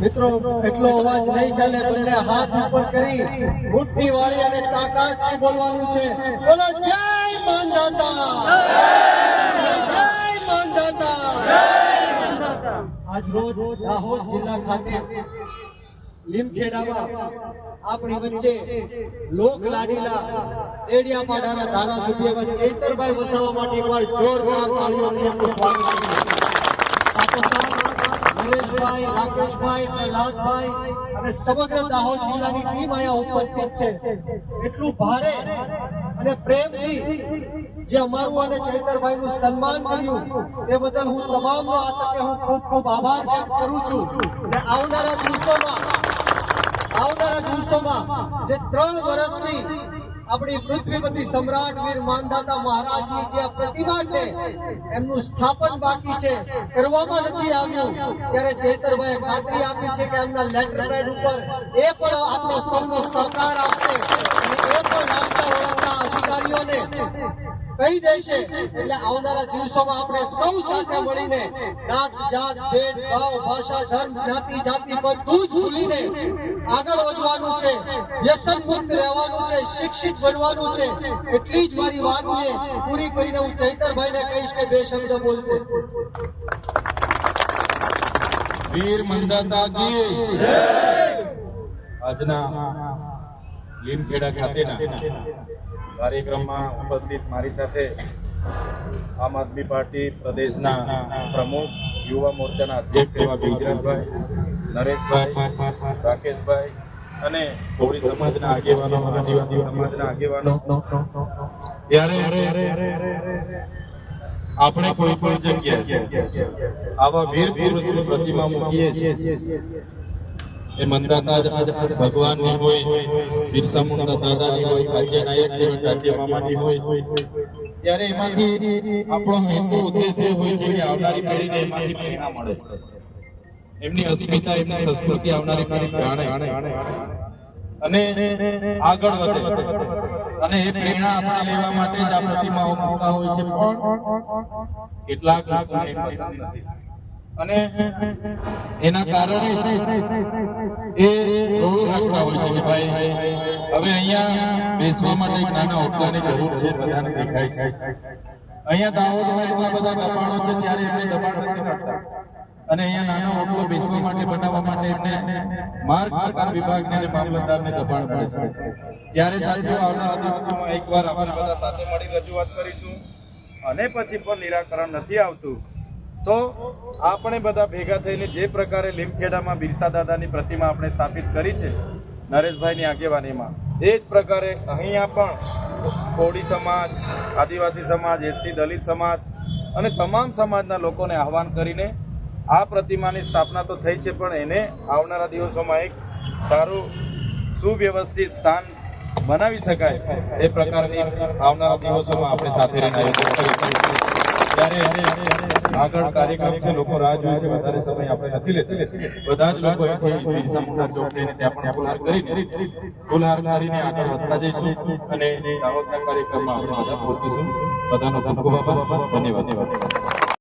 મિત્રો એટલો અવાજ નહીં ચાલે, બંને હાથ ઉપર કરી મુઠ્ઠી વાળી અને તાકાતથી બોલવાનું છે. બોલો જય માંધાતા, જય માંધાતા. આજ રોજ દાહોદ જિલ્લા ખાતે લીમખેડામાં આપણી વચ્ચે લોક લાડીલા એડિયાપાડાના ધારાસભ્ય એવા ચૈતરભાઈ વસાવા માટે એકવાર જોરદાર તાળીઓથી એમનું સ્વાગત કરીએ. નરેશભાઈ, રાકેશભાઈ, પ્રહલાદભાઈ અને સમગ્ર દાહોદ જિલ્લાની ટીમ અહીંયા ઉપસ્થિત છે. એટલું ભારે અને પ્રેમથી જે અમારું અને ચૈતરભાઈનું સન્માન કર્યું તે બદલ હું તમામનો આ તકે હું ખૂબ ખૂબ આભાર વ્યક્ત કરું છું. અને આવનારા દિવસોમાં જે 3 વર્ષથી આપણી પૃથ્વીપતિ સમ્રાટ વીર માંધાતા મહારાજની જે પ્રતિમા છે એમનું સ્થાપન બાકી છે, કરવામાં નથી આવ્યું, ત્યારે ચૈતરભાઈએ ખાતરી આપી છે કે એમના લેટર પેડ ઉપર એ પણ આપણો સૌનો સહકાર આપશે અને એ પણ લાગતા વળગતા અધિકારીઓને કહી દેશે. એટલે આવનારા દિવસોમાં આપણે સૌ સાથે મળીને નાત જાત ભેદ ભાવ ભાષા ધર્મ જ્ઞાતિ જાતિ બધું જ ભૂલીને આગળ વધવાનું છે, વ્યસન મુક્ત રહેવાનું છે, શિક્ષિત બનવાનું છે. એટલી જ મારી વાતને પૂરી કરીને હું ચૈતરભાઈને કહીશ કે 2 શબ્દ બોલશે. વીર માંધાતા કી જય. આજના લીમખેડા ખાતેના કાર્યક્રમમાં ઉપસ્થિત મારી સાથે આમ આદમી પાર્ટી પ્રદેશના પ્રમુખ, યુવા મોરચાના અધ્યક્ષ એવા ગુજરાતભાઈ, નરેશભાઈ, રાકેશભાઈ અને કોળી સમાજના આગેવાનો, આદિવાસી સમાજના આગેવાનો. ત્યારે આપણે કોઈ પણ જગ્યાએ આવા વીર પુરુષની પ્રતિમા મૂકીએ છીએ. એ મંદાતા ભગવાનની હોય, બિરસા મુંડા દાદાની હોય, કાજ્યા નાયકની હોય, કાજ્યા મામાની હોય, ત્યારે એમાંથી આપણો હેતુ ઉદ્દેશ્ય હોય છે કે આવનારી પેઢીને એમાંથી પ્રેરણા મળે, એમની અસ્મિતા, એમની સંસ્કૃતિ આવનારી પેઢી જાણે અને આગળ વધે. અને એ પ્રેરણા આપણે લેવા માટે જ આ પ્રતિમાઓ મૂકતા હોય છે. પણ કેટલાક લોકોને એ પસંદ નથી અને એના કારણે એ રોડ રાખતા હોય છે કે ભાઈ હવે અહીંયા બેસવા માટે એક નાના ઓટલાની જરૂર છે, બધાને દેખાય છે. અહીંયા દાહોદમાં એટલા બધા દબાણો છે ત્યારે એમને દબાણ નથી કરતા અને અહીંયા નાનો ઓટલો બેસવા માટે બનાવવા માટે એમને માર્ગ સરકાર વિભાગને અને મામલતદારને દબાણ મળે છે. ત્યારે સાથીઓ આવનારા દિવસોમાં એકવાર આપણે બધા સાથે મળી રજૂઆત કરીશું અને પછી પણ નિરાકરણ નથી આવતું તો આપણે બધા ભેગા થઈને જે પ્રકારે લીમખેડામાં બિરસા દાદાની પ્રતિમા આપણે સ્થાપિત કરી છે નરેશભાઈની આગેવાનીમાં, એ જ પ્રકારે અહીંયા પણ કોળી સમાજ, આદિવાસી સમાજ, એસસી દલિત સમાજ અને તમામ સમાજના લોકોને આહવાન કરીને આ પ્રતિમાની સ્થાપના તો થઈ છે, પણ એને આવનારા દિવસોમાં એક સારું સુવ્યવસ્થિત સ્થાન બનાવી શકાય એ પ્રકારની આવનારા દિવસોમાં આપણે સાથે રહીને આયોજન કરીશું. ત્યારે આગળ કાર્યક્રમ છે, લોકો રાહ જોઈ છે, વધારે સમય આપણે નથી લેતા. બધા જ લોકો અહીંથી બિરસા મુંડા ચોક થઈને ત્યાં પણ ફુલહાર કરીને આગળ વધતા જઈશું અને દાહોદના કાર્યક્રમમાં આપણે બધા પહોંચીશું. બધાનો ખૂબ ખૂબ આભાર. ધન્યવાદ.